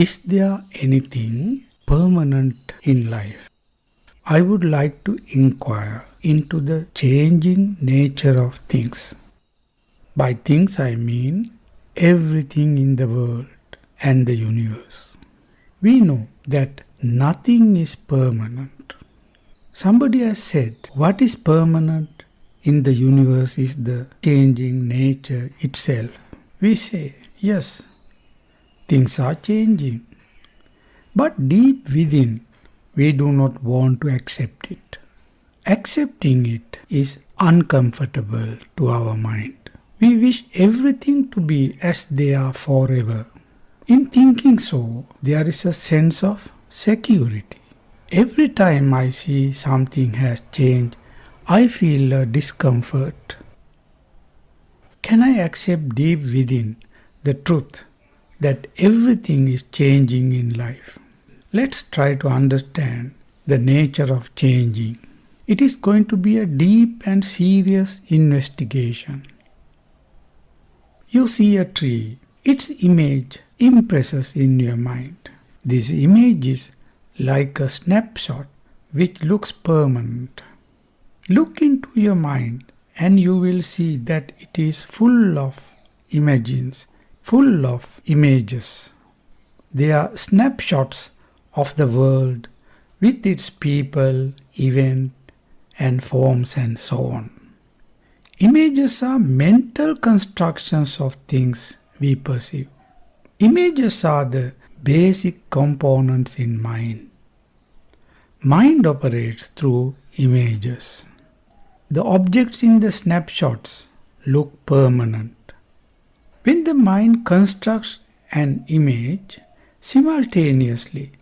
Is there anything permanent in life? I would like to inquire into the changing nature of things. By things I mean everything in the world and the universe. We know that nothing is permanent. Somebody has said, what is permanent in the universe is the changing nature itself. We say, yes, things are changing. But deep within, we do not want to accept it. Accepting it is uncomfortable to our mind. We wish everything to be as they are forever. In thinking so, there is a sense of security. Every time I see something has changed, I feel a discomfort. Can I accept deep within the truth that everything is changing in life? Let's try to understand the nature of changing. It is going to be a deep and serious investigation. You see a tree, its image impresses in your mind. This image is like a snapshot which looks permanent. Look into your mind and you will see that it is full of images, full of images. They are snapshots of the world with its people, event, and forms and so on. Images are mental constructions of things we perceive. Images are the basic components in mind. Mind operates through images. The objects in the snapshots look permanent. When the mind constructs an image, simultaneously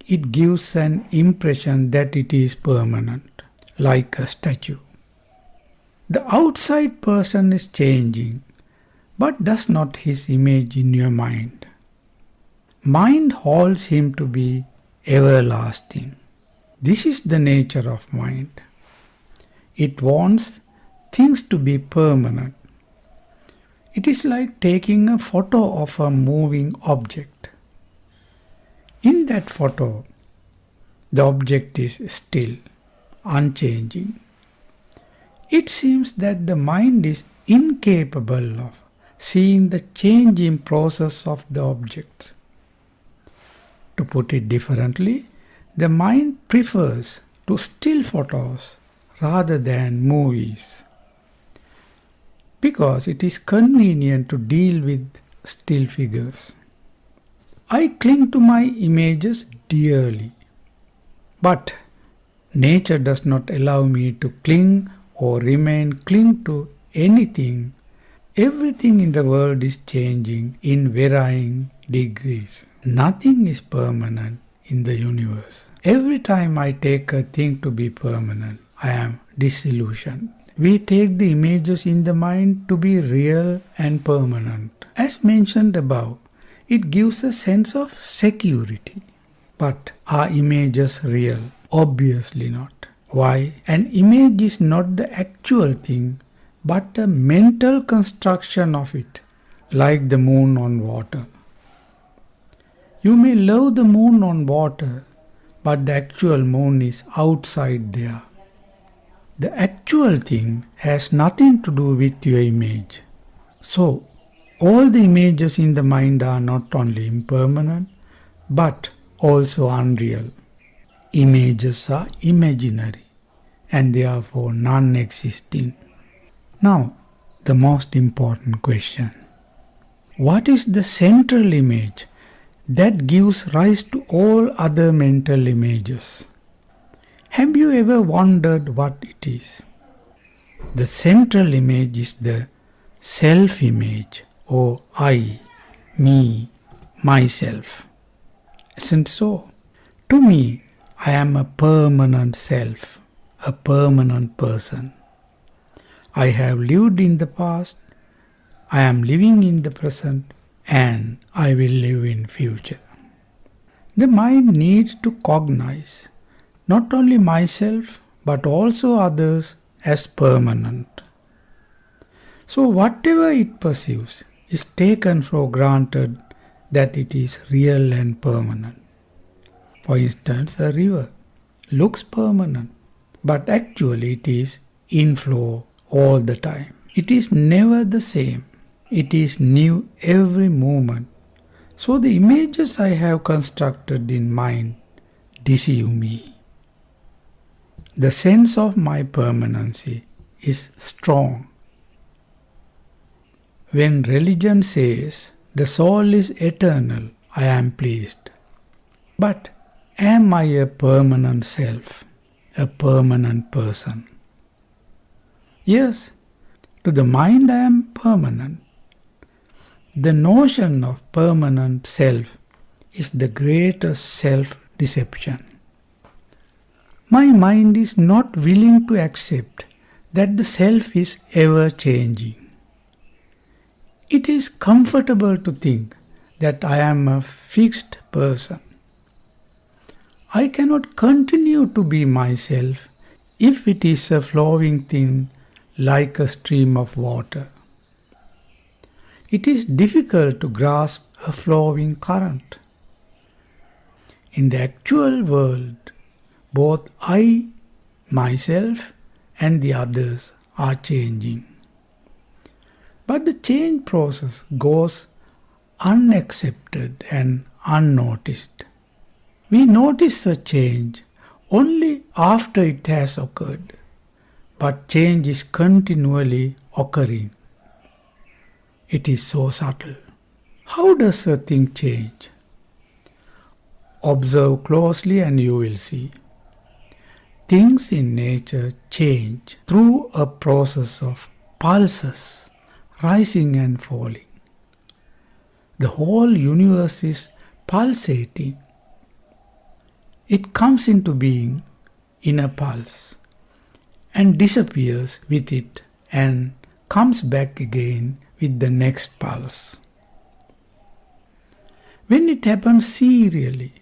it gives an impression that it is permanent, like a statue. The outside person is changing, but does not his image in your mind. Mind holds him to be everlasting. This is the nature of mind. It wants things to be permanent. It is like taking a photo of a moving object. In that photo, the object is still, unchanging. It seems that the mind is incapable of seeing the changing process of the object. To put it differently, the mind prefers to still photos rather than movies because it is convenient to deal with still figures. I cling to my images dearly, but nature does not allow me to cling or cling to anything. Everything in the world is changing in varying degrees. Nothing is permanent in the universe. Every time I take a thing to be permanent, I am disillusioned. We take the images in the mind to be real and permanent. As mentioned above, it gives a sense of security. But are images real? Obviously not. Why? An image is not the actual thing, but a mental construction of it, like the moon on water. You may love the moon on water, but the actual moon is outside there. The actual thing has nothing to do with your image. So, all the images in the mind are not only impermanent, but also unreal. Images are imaginary and therefore non-existing. Now, the most important question. What is the central image that gives rise to all other mental images? Have you ever wondered what it is? The central image is the self-image, or I, me, myself. Isn't so? To me, I am a permanent self, a permanent person. I have lived in the past, I am living in the present, and I will live in future. The mind needs to cognize not only myself but also others as permanent. So whatever it perceives is taken for granted that it is real and permanent. For instance, a river looks permanent, but actually it is in flow all the time. It is never the same. It is new every moment. So the images I have constructed in mind deceive me. The sense of my permanency is strong. When religion says the soul is eternal, I am pleased. But am I a permanent self, a permanent person? Yes, to the mind I am permanent. The notion of permanent self is the greatest self-deception. My mind is not willing to accept that the self is ever-changing. It is comfortable to think that I am a fixed person. I cannot continue to be myself if it is a flowing thing like a stream of water. It is difficult to grasp a flowing current. In the actual world, both I, myself, and the others are changing. But the change process goes unaccepted and unnoticed. We notice a change only after it has occurred, but change is continually occurring. It is so subtle. How does a thing change? Observe closely and you will see. Things in nature change through a process of pulses, rising and falling. The whole universe is pulsating. It comes into being in a pulse and disappears with it and comes back again with the next pulse. When it happens serially,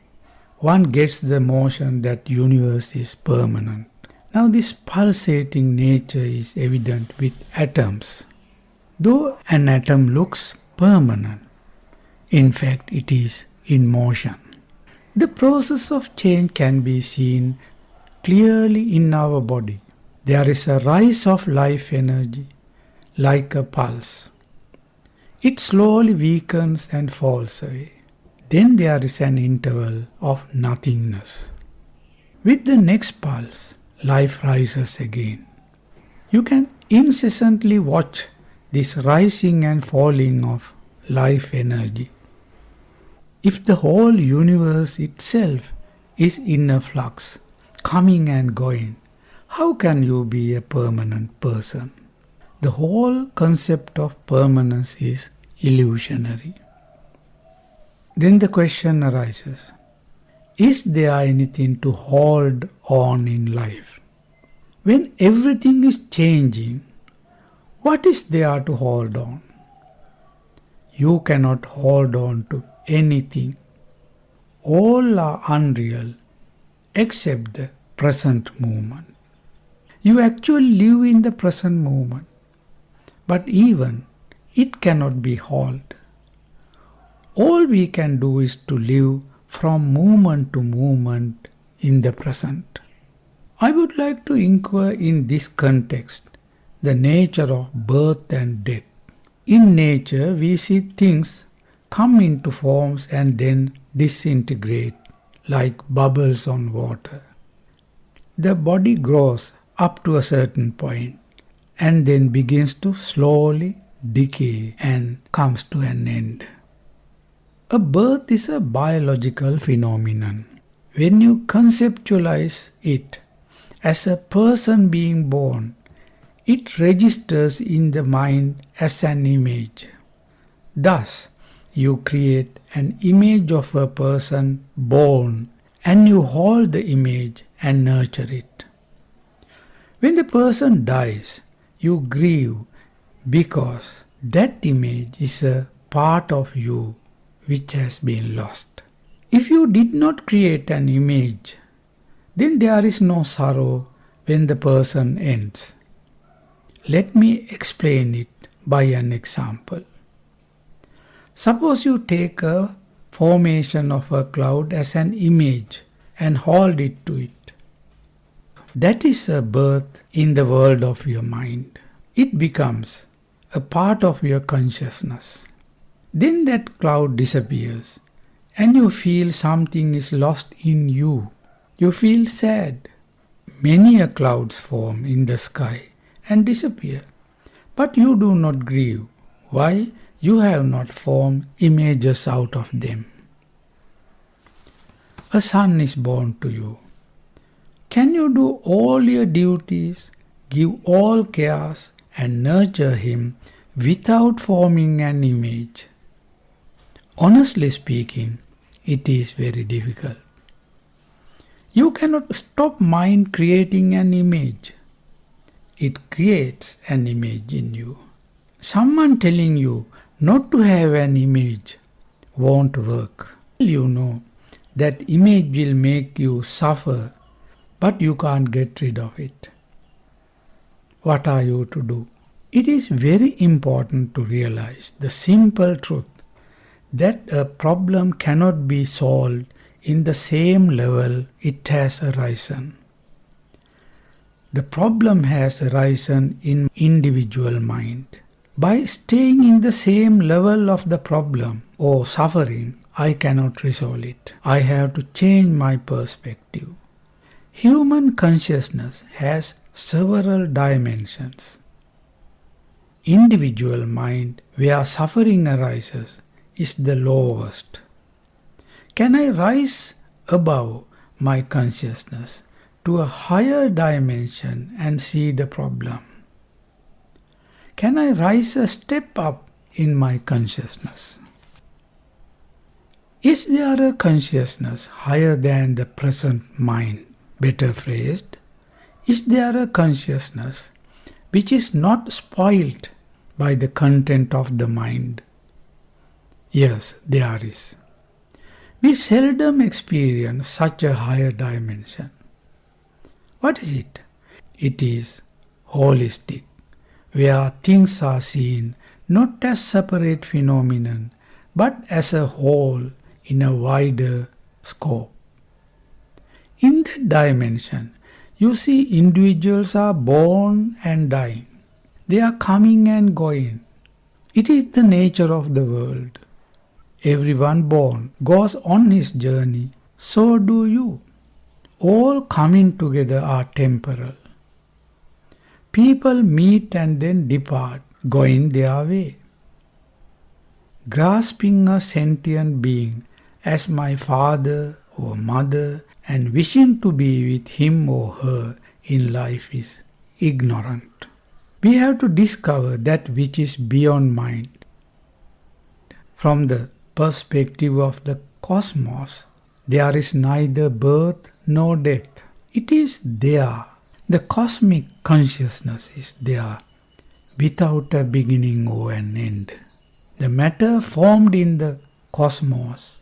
one gets the notion that universe is permanent. Now this pulsating nature is evident with atoms. Though an atom looks permanent, in fact it is in motion. The process of change can be seen clearly in our body. There is a rise of life energy like a pulse. It slowly weakens and falls away. Then there is an interval of nothingness. With the next pulse, life rises again. You can incessantly watch this rising and falling of life energy. If the whole universe itself is in a flux, coming and going, how can you be a permanent person? The whole concept of permanence is illusionary. Then the question arises, is there anything to hold on in life? When everything is changing, what is there to hold on? You cannot hold on to anything. All are unreal except the present moment. You actually live in the present moment, but even it cannot be held. All we can do is to live from moment to moment in the present. I would like to inquire in this context the nature of birth and death. In nature, we see things come into forms and then disintegrate like bubbles on water. The body grows up to a certain point and then begins to slowly decay and comes to an end. A birth is a biological phenomenon. When you conceptualize it as a person being born, it registers in the mind as an image. Thus, you create an image of a person born and you hold the image and nurture it. When the person dies, you grieve because that image is a part of you which has been lost. If you did not create an image, then there is no sorrow when the person ends. Let me explain it by an example. Suppose you take a formation of a cloud as an image and hold it to it. That is a birth in the world of your mind. It becomes a part of your consciousness. Then that cloud disappears and you feel something is lost in you. You feel sad. Many a clouds form in the sky and disappear. But you do not grieve. Why? You have not formed images out of them. A son is born to you. Can you do all your duties, give all cares, and nurture him without forming an image? Honestly speaking, it is very difficult. You cannot stop mind creating an image. It creates an image in you. Someone telling you not to have an image won't work. You know that image will make you suffer, but you can't get rid of it. What are you to do? It is very important to realize the simple truth that a problem cannot be solved in the same level it has arisen. The problem has arisen in individual mind. By staying in the same level of the problem or suffering, I cannot resolve it. I have to change my perspective. Human consciousness has several dimensions. Individual mind, where suffering arises, is the lowest. Can I rise above my consciousness to a higher dimension and see the problem? Can I rise a step up in my consciousness? Is there a consciousness higher than the present mind? Better phrased, is there a consciousness which is not spoiled by the content of the mind? Yes, there is. We seldom experience such a higher dimension. What is it? It is holistic, where things are seen not as separate phenomenon, but as a whole in a wider scope. In that dimension, you see individuals are born and dying. They are coming and going. It is the nature of the world. Everyone born goes on his journey, so do you. All coming together are temporal. People meet and then depart, going their way. Grasping a sentient being as my father or mother and wishing to be with him or her in life is ignorant. We have to discover that which is beyond mind. From the perspective of the cosmos, there is neither birth nor death. It is there. The cosmic consciousness is there, without a beginning or an end. The matter formed in the cosmos,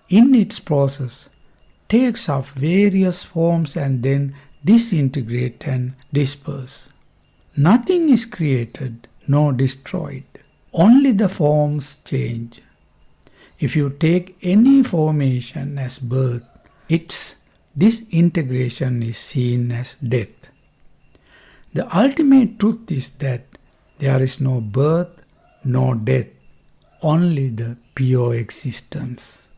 in its process, takes up various forms and then disintegrate and disperse. Nothing is created nor destroyed. Only the forms change. If you take any formation as birth, its disintegration is seen as death. The ultimate truth is that there is no birth nor death, only the pure existence.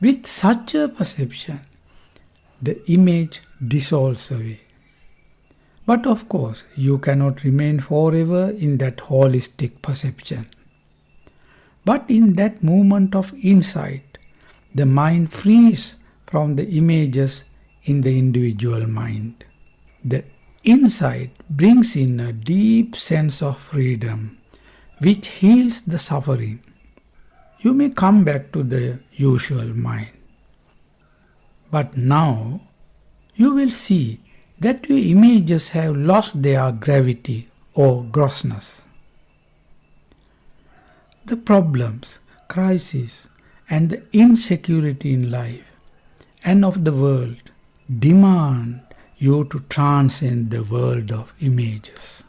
With such a perception, the image dissolves away. But of course, you cannot remain forever in that holistic perception. But in that moment of insight, the mind frees from the images in the individual mind. The insight brings in a deep sense of freedom, which heals the suffering. You may come back to the usual mind. But now, you will see that your images have lost their gravity or grossness. The problems, crises, and the insecurity in life and of the world demand you to transcend the world of images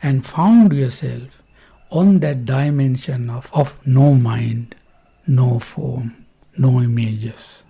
and found yourself on that dimension of no mind, no form, no images.